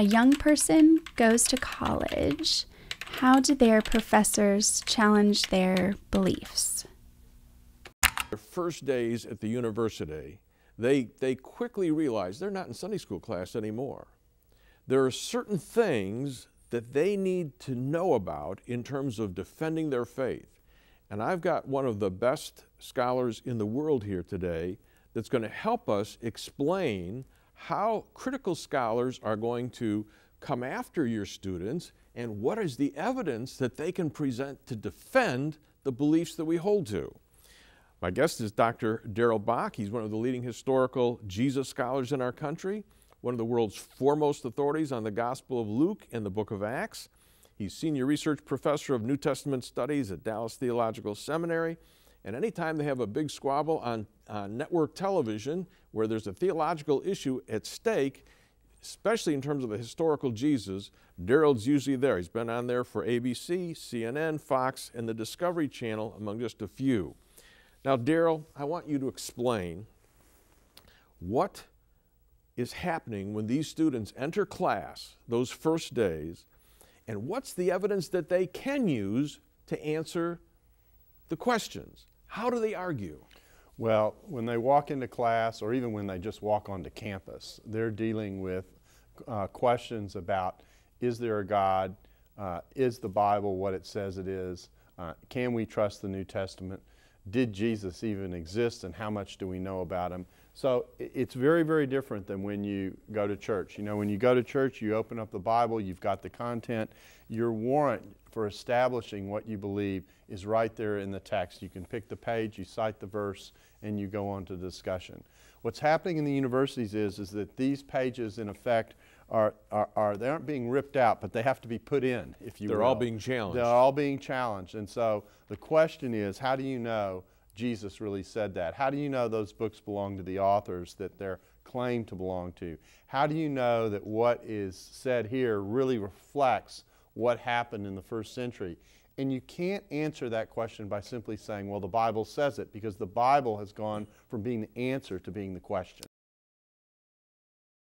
a young person goes to college, how do their professors challenge their beliefs? Their first days at the university, they quickly realize they're not in Sunday school class anymore. There are certain things that they need to know about in terms of defending their faith. And I've got one of the best scholars in the world here today that's going to help us explain how critical scholars are going to come after your students and what is the evidence that they can present to defend the beliefs that we hold to. My guest is Dr. Darrell Bock. He's one of the leading historical Jesus scholars in our country, one of the world's foremost authorities on the Gospel of Luke and the book of Acts. He's senior research professor of New Testament studies at Dallas Theological Seminary. And anytime they have a big squabble on network television where there's a theological issue at stake, especially in terms of the historical Jesus, Darrell's usually there. He's been on there for ABC, CNN, Fox, and the Discovery Channel, among just a few. Now, Darrell, I want you to explain what is happening when these students enter class those first days, and what's the evidence that they can use to answer the questions? How do they argue? Well, when they walk into class, or even when they just walk onto campus, they're dealing with questions about, is there a God? Is the Bible what it says it is? Can we trust the New Testament? Did Jesus even exist, and how much do we know about him? So it's very, very different than when you go to church. You know, when you go to church, you open up the Bible, you've got the content. Your warrant for establishing what you believe is right there in the text. You can pick the page, you cite the verse, and you go on to discussion. What's happening in the universities is that these pages, in effect, they aren't being ripped out, but they have to be put in, if you will. They're all being challenged. They're all being challenged. And so the question is, how do you know Jesus really said that? How do you know those books belong to the authors that they're claimed to belong to? How do you know that what is said here really reflects what happened in the first century? And you can't answer that question by simply saying, well, the Bible says it, because the Bible has gone from being the answer to being the question.